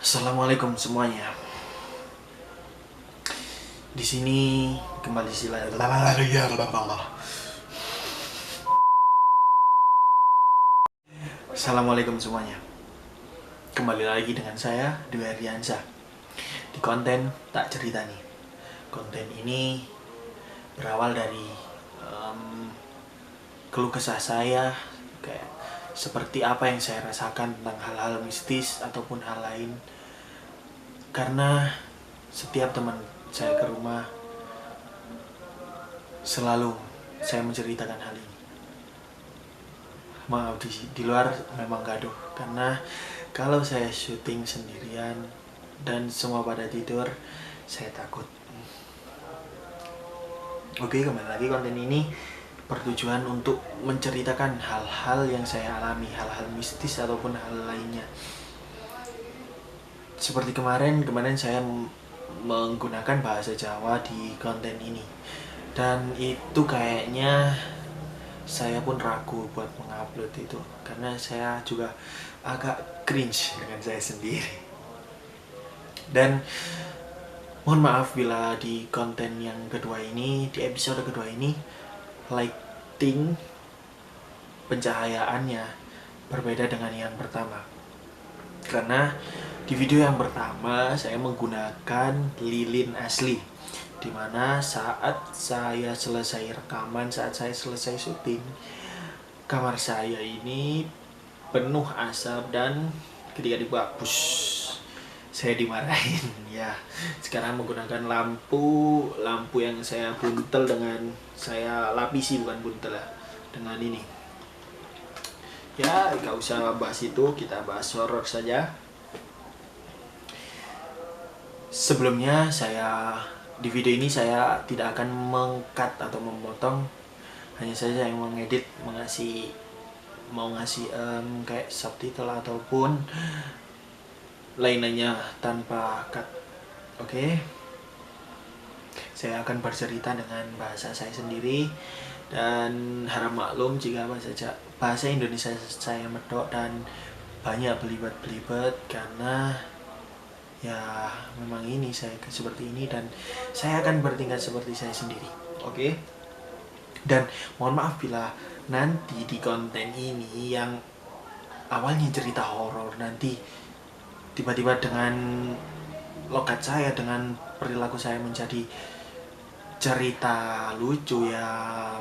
Assalamualaikum semuanya. Di sini kembali Assalamualaikum semuanya. Kembali lagi dengan saya Dwi Ardiansyah di konten Tak Cerita nih. Konten ini berawal dari keluh kesah saya, kayak seperti apa yang saya rasakan tentang hal-hal mistis ataupun hal lain. Karena setiap teman saya ke rumah selalu saya menceritakan hal ini. Maaf, di luar memang gaduh karena kalau saya syuting sendirian dan semua pada tidur, saya takut. Oke, kembali lagi, konten ini bertujuan untuk menceritakan hal-hal yang saya alami, hal-hal mistis ataupun hal lainnya. Seperti kemarin saya menggunakan bahasa Jawa di konten ini, dan itu kayaknya saya pun ragu buat mengupload itu karena saya juga agak cringe dengan saya sendiri. Dan mohon maaf bila di konten yang kedua ini, di episode kedua ini, lighting pencahayaannya berbeda dengan yang pertama. Karena di video yang pertama saya menggunakan lilin asli, dimana saat saya selesai rekaman, saat saya selesai syuting, kamar saya ini penuh asap dan ketika dibuka saya dimarahin. Ya, sekarang menggunakan lampu yang saya buntel, dengan saya lapisi, bukan buntel lah, dengan ini. Ya, gak usah bahas itu, kita bahas horor saja. Sebelumnya di video ini saya tidak akan meng-cut atau memotong, hanya saja yang mengedit, mau ngasih kayak subtitle ataupun lainnya tanpa cut. Oke. Saya akan bercerita dengan bahasa saya sendiri dan harap maklum jika bahasa Indonesia saya medok dan banyak belibet-belibet, karena ya memang ini saya seperti ini dan saya akan bertingkat seperti saya sendiri. Oke. Dan mohon maaf bila nanti di konten ini yang awalnya cerita horor, nanti tiba-tiba dengan logat saya, dengan perilaku saya menjadi cerita lucu. Ya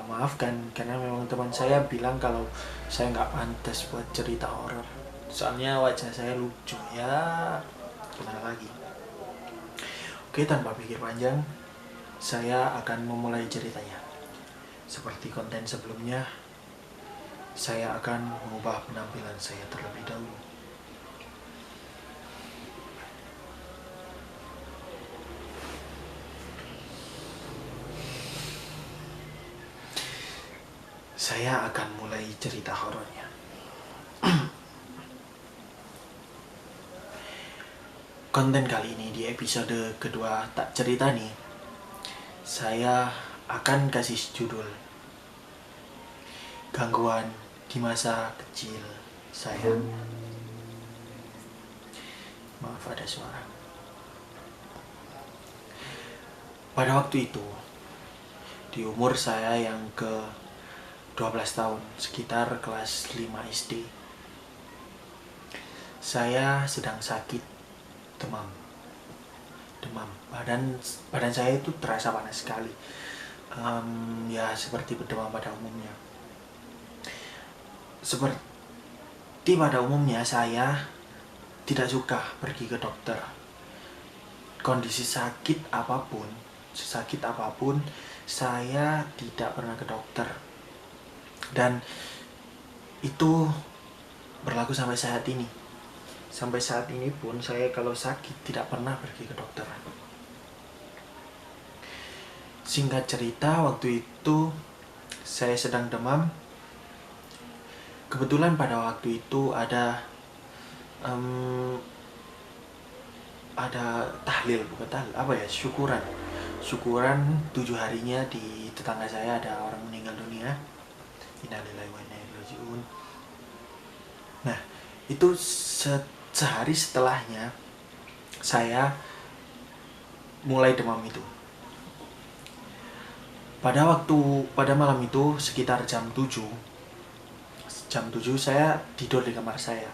maafkan, karena memang teman saya bilang kalau saya nggak pantas buat cerita horor, soalnya wajah saya lucu. Ya gimana lagi. Oke, tanpa pikir panjang, saya akan memulai ceritanya. Seperti konten sebelumnya, saya akan mengubah penampilan saya terlebih dahulu. Saya akan mulai cerita horornya. Konten kali ini, di episode kedua Tak Cerita nih, saya akan kasih judul Gangguan di Masa Kecil Saya. Maaf, ada suara. Pada waktu itu, di umur saya yang ke 12 tahun, sekitar kelas 5 SD, saya sedang sakit demam. Badan saya itu terasa panas sekali. Ya seperti demam pada umumnya. Seperti pada umumnya, saya tidak suka pergi ke dokter. Kondisi sesakit apapun, saya tidak pernah ke dokter. Dan itu berlaku sampai saat ini. Sampai saat ini pun saya kalau sakit tidak pernah pergi ke dokter. Singkat cerita, waktu itu saya sedang demam. Kebetulan pada waktu itu ada tahlil, bukan tahlil, apa ya, syukuran 7 harinya. Di tetangga saya ada orang meninggal dunia. Innalillahi wa inna ilaihi raji'un. Nah, itu sehari setelahnya saya mulai demam itu. Pada malam itu sekitar jam 7 saya tidur di kamar saya.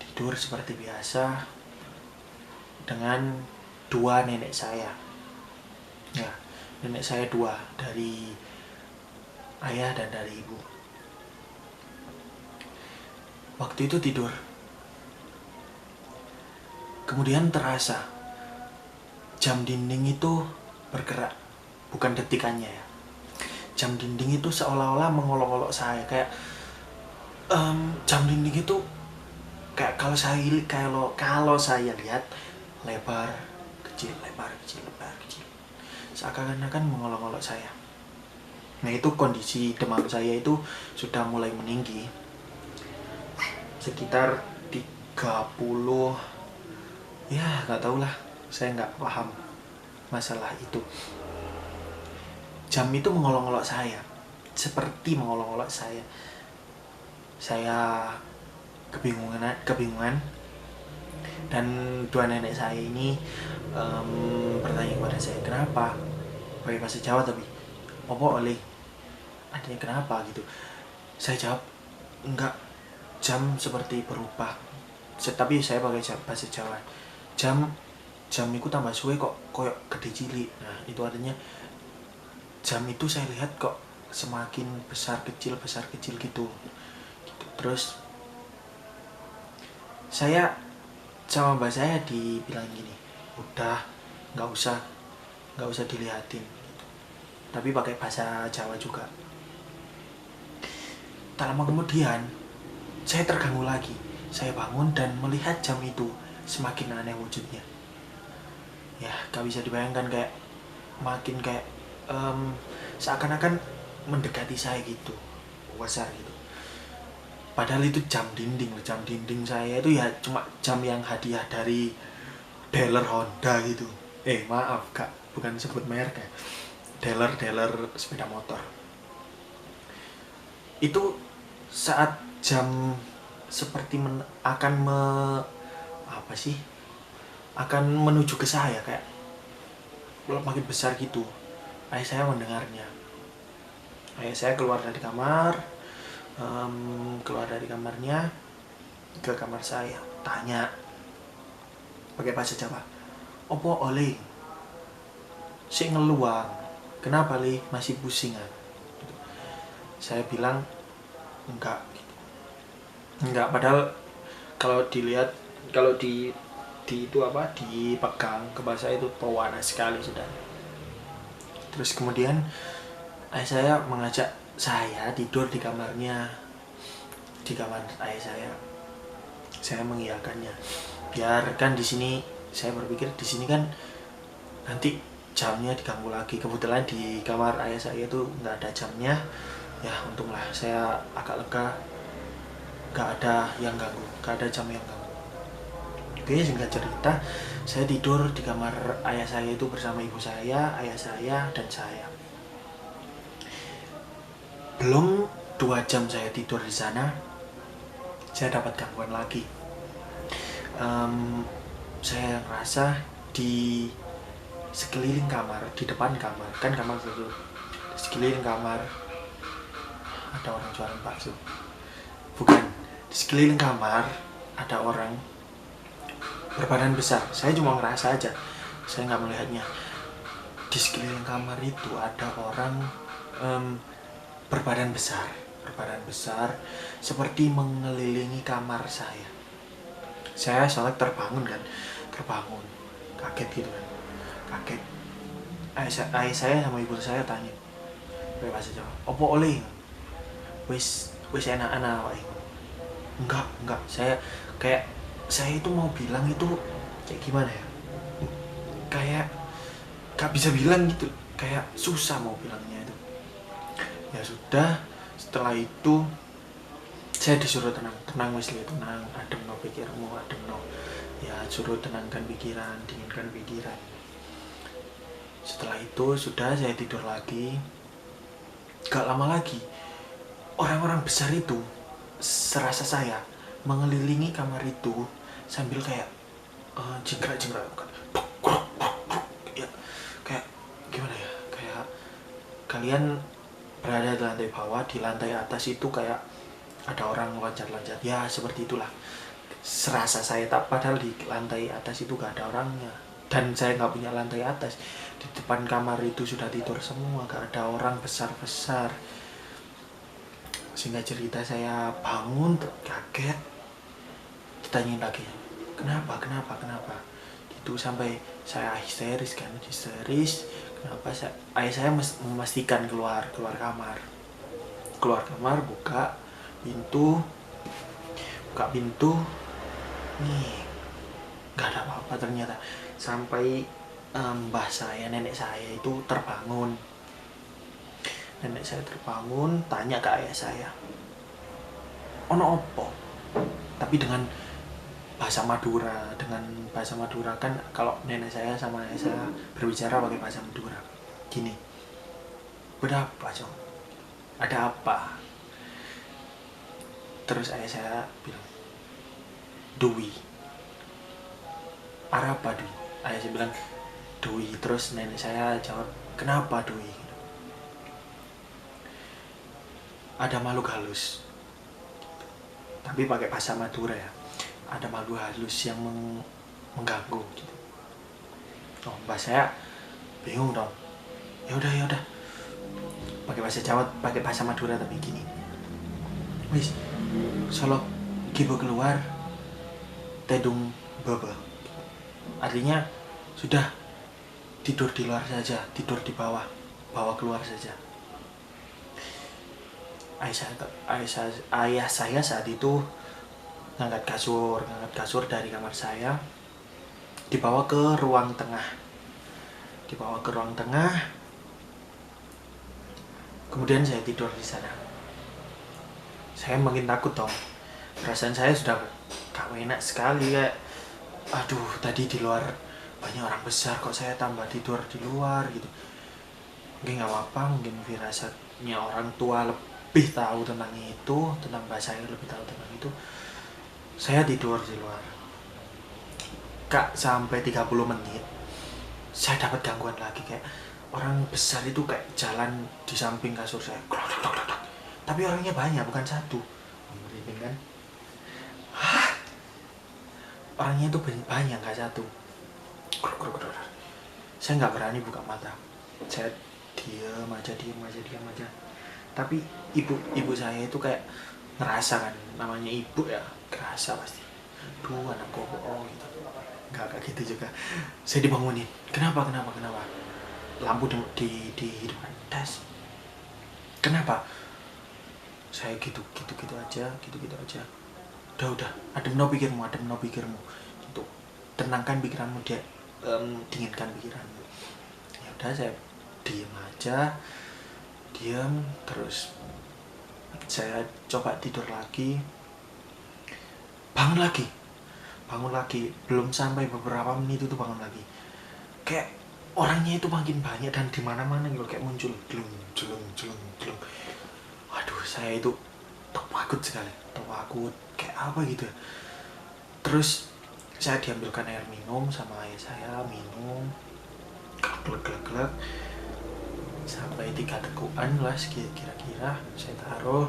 Tidur seperti biasa dengan dua nenek saya. Ya, nenek saya dua, dari ayah dan dari ibu. Waktu itu tidur. Kemudian terasa jam dinding itu bergerak, bukan detikannya ya. Jam dinding itu seolah-olah mengolok-olok saya, kayak jam dinding itu kayak kalau saya lihat lebar kecil, lebar kecil, lebar kecil, seakan-akan mengolok-olok saya. Nah, itu kondisi demam saya itu sudah mulai meninggi, sekitar 30, ya nggak tahu lah, saya nggak paham masalah itu. Jam itu mengolok-olok saya, seperti mengolok-olok saya. Saya kebingungan, dan dua nenek saya ini bertanya kepada saya, kenapa? Pakai bahasa Jawa tapi, opo oleh, adanya kenapa gitu. Saya jawab, enggak, jam seperti berubah. Tapi saya pakai bahasa Jawa. Jam itu tambah suwe kok koyok gede cilik. Nah, itu artinya jam itu saya lihat kok semakin besar kecil gitu. Terus saya sama mbak saya dibilang gini, udah nggak usah dilihatin gitu. Tapi pakai bahasa Jawa juga. Tak lama kemudian saya terganggu lagi. Saya bangun dan melihat jam itu semakin aneh wujudnya. Ya, gak bisa dibayangkan, kayak makin kayak seakan-akan mendekati saya gitu, besar gitu. Padahal itu jam dinding saya itu ya cuma jam yang hadiah dari dealer Honda gitu. Maaf kak, bukan sebut merek ya. Dealer sepeda motor. Itu saat jam seperti akan menuju ke saya, kayak makin besar gitu. Ayah saya mendengarnya. Ayah saya keluar dari kamarnya ke kamar saya, tanya pakai bahasa Jawa, opo oleh si ngeluang, kenapa li, masih pusingan gitu. Saya bilang enggak gitu. Enggak, padahal kalau dipegang kepala saya itu panas sekali sudah. Terus kemudian ayah saya mengajak saya tidur di kamar ayah saya. Saya mengiyakannya. Biar kan di sini, saya berpikir di sini kan nanti jamnya diganggu lagi. Kebetulan di kamar ayah saya itu nggak ada jamnya. Ya untunglah, saya agak lega, nggak ada jam yang ganggu. Oke, singkat cerita, saya tidur di kamar ayah saya itu bersama ibu saya, ayah saya, dan saya. Belum 2 jam saya tidur di sana, saya dapat gangguan lagi. Saya ngerasa di sekeliling kamar, di depan kamar, kan kamar itu, di sekeliling kamar ada orang jualan bakso. Bukan, di sekeliling kamar ada orang berbadan besar. Saya cuma ngerasa aja, saya nggak melihatnya. Di sekeliling kamar itu ada orang berbadan besar seperti mengelilingi kamar saya. Saya soalnya terbangun, kaget gitu kan, kaget. Ayah saya sama ibu saya tanya pakai bahasa Jawa, opo oleh wis enak-enak wae. Enggak, saya itu mau bilang itu kayak gimana ya, kayak gak bisa bilang gitu, kayak susah mau bilangnya itu. Ya sudah, setelah itu saya disuruh tenang wis, tenang, adem no pikirmu, adem no, ya suruh tenangkan pikiran, dinginkan pikiran. Setelah itu sudah, saya tidur lagi. Gak lama lagi orang-orang besar itu serasa saya mengelilingi kamar itu sambil kayak jingkrak-jingkrak bukan, ya kayak gimana ya, kayak kalian berada di lantai bawah, di lantai atas itu kayak ada orang loncat-loncat, ya seperti itulah serasa saya. Tak padahal di lantai atas itu gak ada orangnya, dan saya nggak punya lantai atas. Di depan kamar itu sudah tidur semua, gak ada orang besar-besar. Singkat cerita saya bangun kaget, ditanyain lagi, kenapa itu, sampai saya histeris kan, kenapa ayah saya memastikan keluar kamar, buka pintu nih, nggak ada apa-apa ternyata. Sampai mbah saya, nenek saya itu terbangun. Tanya ke ayah saya, ono opo, tapi dengan bahasa Madura. Kan kalau nenek saya sama ayah saya berbicara pakai bahasa Madura. Gini, berapa Jong, ada apa? Terus ayah saya bilang, Dwi. Apa Dwi? Ayah saya bilang Dwi. Terus nenek saya jawab, kenapa Dwi? Ada makhluk halus, tapi pakai bahasa Madura ya. Ada makhluk halus yang mengganggu gitu. Oh, mbak saya bingung dong. Ya udah. Pakai bahasa Jawa, pakai bahasa Madura tapi gini. Wis, solo kibo keluar, tedung baba. Artinya sudah, tidur di luar saja, tidur di bawah, bawa keluar saja. Ayah saya saat itu ngangkat kasur dari kamar saya, dibawa ke ruang tengah. Kemudian saya tidur di sana. Saya makin takut dong. Perasaan saya sudah gak enak sekali, kayak aduh, tadi di luar banyak orang besar, kok saya tambah tidur di luar gitu. Mungkin gak apa-apa, mungkin firasatnya orang tua lebih tahu tentang itu, tentang bahasa saya lebih tahu tentang itu. Saya tidur di luar, Kak, sampai 30 menit saya dapat gangguan lagi, kayak orang besar itu kayak jalan di samping kasur saya, tapi orangnya banyak, bukan satu. Merinding kan? Hah? Orangnya itu banyak, gak satu. Saya nggak berani buka mata, saya diam aja. Tapi ibu saya itu kayak ngerasa kan, namanya ibu ya, kerasa pasti. Duh, anakku gitu. Enggak kayak gitu juga. Saya dibangunin. Kenapa? Lampu di depan das. Kenapa? Saya gitu aja. Udah. Adem no pikirmu. Gitu. Tenangkan pikiranmu, dinginkan pikiranmu. Ya udah, saya diam terus. Saya coba tidur lagi. Bangun lagi, belum sampai beberapa menit itu bangun lagi. Kayak orangnya itu makin banyak dan di mana-mana gitu, kayak muncul jelung. Waduh, saya itu takut sekali, kayak apa gitu ya. Terus saya diambilkan air minum sama ayah saya, minum, glek sampai 3 tegukan lah kira-kira. Saya taruh,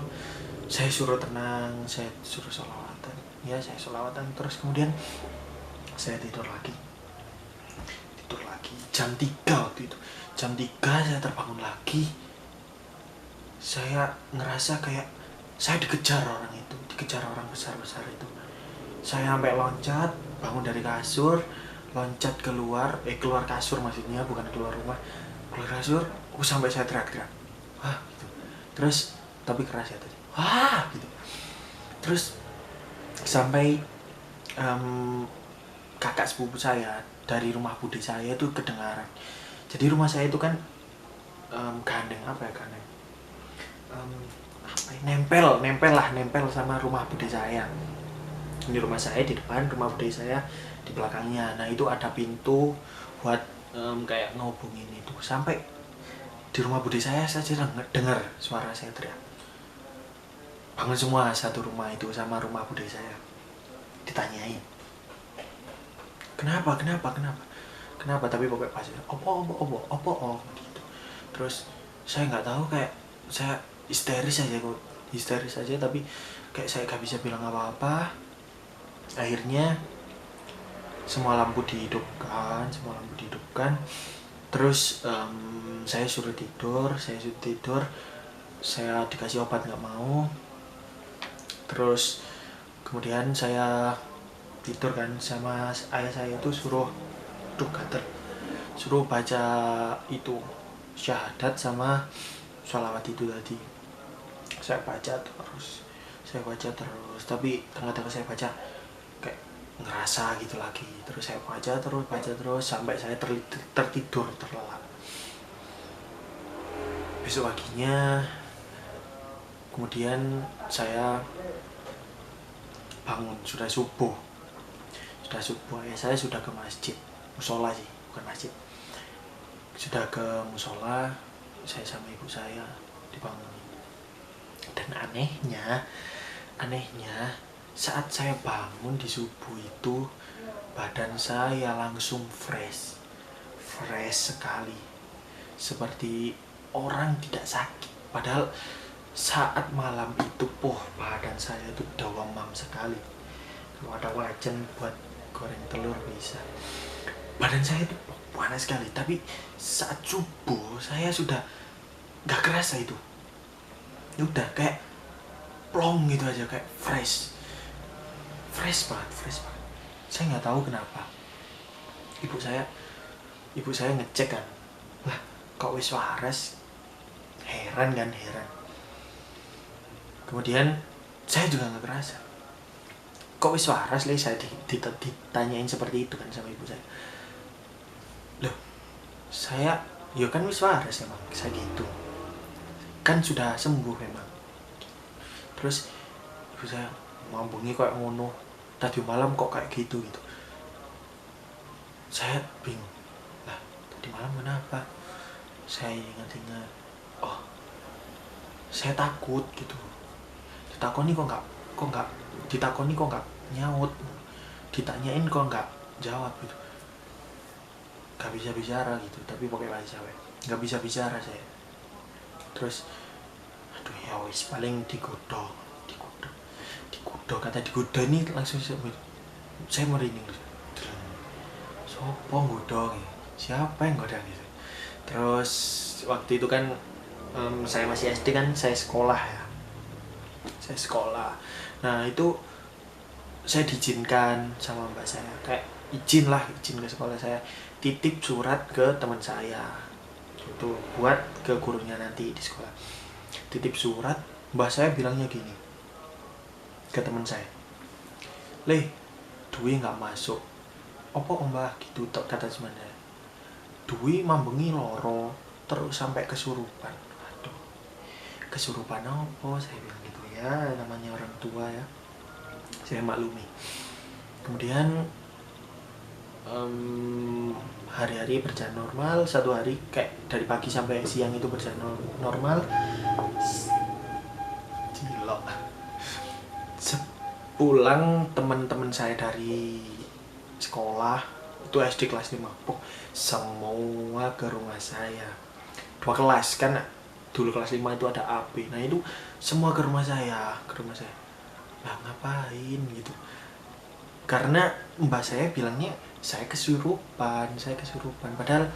saya suruh tenang, saya suruh sholawatan. Ya, saya sholawatan terus, kemudian saya tidur lagi. Jam 3 waktu itu. Jam 3 saya terbangun lagi. Saya ngerasa kayak saya dikejar orang besar-besar itu. Saya sampai loncat, bangun dari kasur, loncat keluar kasur maksudnya, bukan keluar rumah. Keluar kasur, sampai saya teriak-teriak. Wah, gitu. Terus tapi keras ya tadi. Wah, gitu. Terus sampai kakak sepupu saya dari rumah bude saya itu kedengaran. Jadi rumah saya itu kan gandeng, nempel sama rumah bude saya. Ini rumah saya di depan, rumah bude saya di belakangnya. Nah, itu ada pintu buat kayak ngehubungin itu. Sampai di rumah bude saya dengar suara saya teriak. Bangun semua satu rumah itu sama rumah bude saya. Ditanyain, kenapa, tapi pokoknya pas opo gitu. Terus saya nggak tahu, kayak saya histeris aja, tapi kayak saya gak bisa bilang apa-apa. Akhirnya semua lampu dihidupkan. Terus saya suruh tidur, saya dikasih obat nggak mau. Terus kemudian saya tidur kan, sama ayah saya itu suruh baca itu syahadat sama sholawat itu tadi. Saya baca terus, tapi tengah-tengah saya baca kayak ngerasa gitu lagi. Terus saya baca terus sampai saya tertidur terlelap. Besok paginya kemudian saya bangun, sudah subuh, ya saya sudah ke masjid, musola sih, bukan masjid. Sudah ke musola, saya sama ibu saya dibangun. Dan anehnya saat saya bangun di subuh itu, badan saya langsung fresh sekali, seperti orang tidak sakit. Padahal saat malam itu badan saya itu dawamam sekali. Kalau ada wajan buat goreng telur bisa. Badan saya itu panas sekali, tapi saat subuh saya sudah gak kerasa itu. Udah kayak plong gitu aja, kayak fresh banget. Saya nggak tahu kenapa. Ibu saya ngecek kan, lah kok wis waras, heran. Kemudian saya juga nggak kerasa, kok wis waras. Saya ditanyain seperti itu kan sama ibu saya. Loh, saya ya kan wis waras emang, saya gitu kan, sudah sembuh memang. Terus ibu saya ngomongnya kayak ngono, tadi malam kok kayak gitu. Saya bingung, lah tadi malam kenapa? Saya ingat, oh saya takut gitu. Ditakoni kok nggak nyaut, ditanyain kok nggak jawab gitu, nggak bisa bicara gitu. Tapi pakai bahasa nggak bisa bicara saya. Terus aduh ya wis, paling digodok, kata digodok ini langsung saya merinding. Sopo godok, siapa yang godok gitu. Terus waktu itu kan saya masih SD kan, saya sekolah. Nah itu saya diizinkan sama mbak saya, kayak izin ke sekolah. Saya titip surat ke teman saya itu buat ke gurunya nanti di sekolah. Titip surat, mbak saya bilangnya gini ke teman saya, Dwi nggak masuk. Opo mbah gitu, kata teman saya. Dwi mambengi loro terus sampai kesurupan. Aduh, kesurupan apa? Saya bilang gitu ya, namanya orang tua ya, saya maklumi. Kemudian hari-hari berjalan normal. Satu hari kayak dari pagi sampai siang itu berjalan normal. Cilok. Pulang teman-teman saya dari sekolah itu SD kelas 5, semua ke rumah saya. 2 kelas kan, dulu kelas 5 itu ada AP. Nah itu semua ke rumah saya. Lah ngapain gitu? Karena mbak saya bilangnya saya kesurupan. Padahal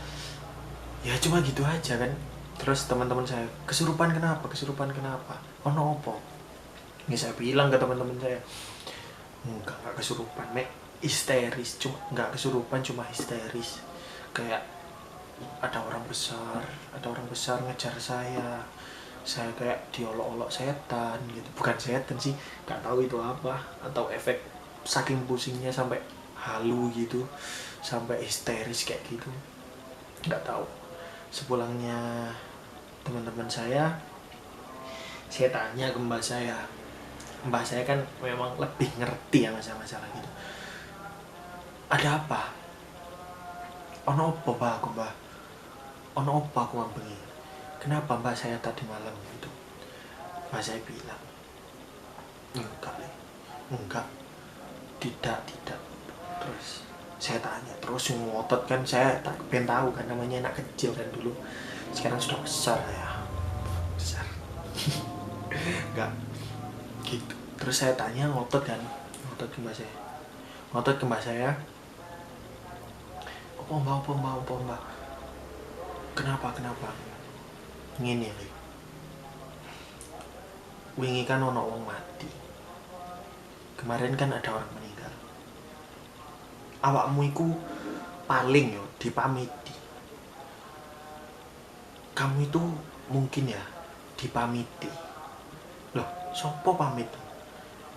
ya cuma gitu aja kan. Terus teman-teman saya, kesurupan kenapa? Ono opo? Ini saya bilang ke teman-teman saya, enggak kesurupan, histeris. Cuma nggak kesurupan, cuma histeris. Kayak ada orang besar ngejar saya kayak diolok-olok setan gitu. Bukan setan sih, nggak tahu itu apa, atau efek saking pusingnya sampai halu gitu, sampai histeris kayak gitu, nggak tahu. Sepulangnya teman-teman saya tanya ke mbak saya kan memang lebih ngerti ya masalah gitu. Ada apa? Ono opo mbak aku mambengi. Kenapa mbak saya tadi malam gitu? Mbak saya bilang, enggak, tidak. Terus saya tanya, terus ngotot kan. Saya tak pengen tahu kan, namanya anak kecil kan dulu, sekarang sudah besar ya, besar. Enggak gitu. Terus saya tanya, ngotot kan, ngotot ke mbak saya, apa mbak, kenapa ngene lho, wingi kan ono wong mati, kemarin kan ada orang meninggal, awakmu iku paling yo dipamiti, kamu itu mungkin ya dipamiti. Loh, sopo pamit?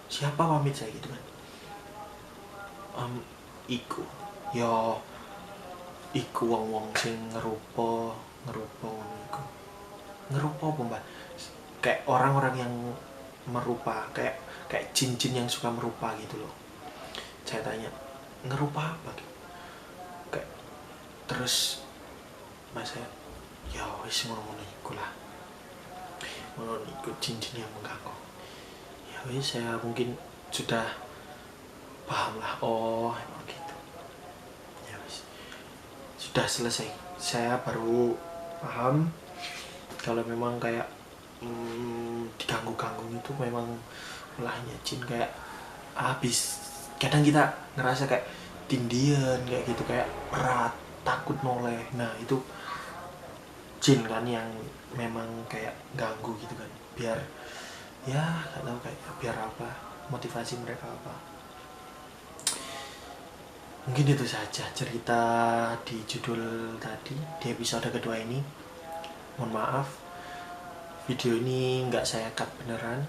Siapa pamit saya gitu kan? Iku yo iku wong-wong sing ngerupa ngono iku. Ngerupa apa, Mbak? Kayak orang-orang yang merupa, kayak jin-jin yang suka merupa gitu loh. Saya tanya, ngerupa apa gitu? Kayak terus Mas saya, ya wis ngono iku lah. Ngono iku jin-jin yang mengganggu. Ya wis, saya mungkin sudah paham lah. Oh, emang gitu. Ya wis. Sudah selesai. Saya baru paham kalau memang kayak diganggu-ganggu itu memang ulahnya jin, kayak habis. Kadang kita ngerasa kayak tindian kayak gitu, kayak berat, takut noleh. Nah, itu jin kan yang memang kayak ganggu gitu kan. Biar ya nggak tahu kayak biar apa, motivasi mereka apa. Mungkin itu saja cerita di judul tadi, di episode kedua ini. Mohon maaf, video ini nggak saya cut beneran,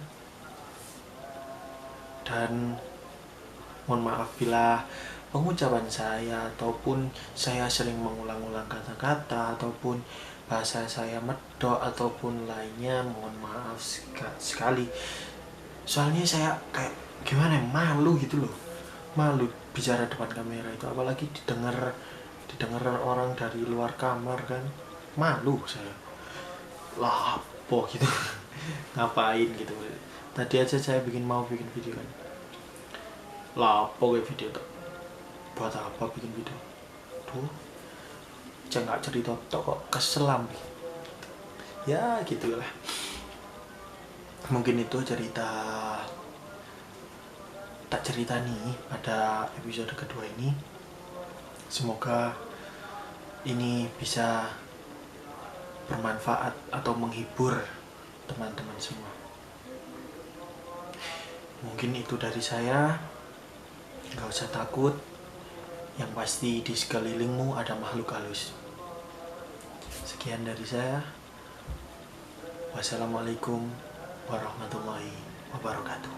dan mohon maaf bila pengucapan saya ataupun saya sering mengulang-ulang kata-kata ataupun bahasa saya medok ataupun lainnya, mohon maaf sekali. Soalnya saya kayak gimana, malu gitu loh, malu bicara depan kamera itu, apalagi didengar orang dari luar kamar kan, malu saya lah apa gitu. Ngapain gitu. Tadi aja saya mau bikin video kan, lah apa kayak video tuh, buat apa bikin video tuh, jangan cerita tok kok keselam ya gitulah. Mungkin itu cerita tak cerita nih pada episode kedua ini. Semoga ini bisa bermanfaat atau menghibur teman-teman semua. Mungkin itu dari saya. Gak usah takut, yang pasti di sekelilingmu ada makhluk halus. Sekian dari saya. Wassalamualaikum warahmatullahi wabarakatuh.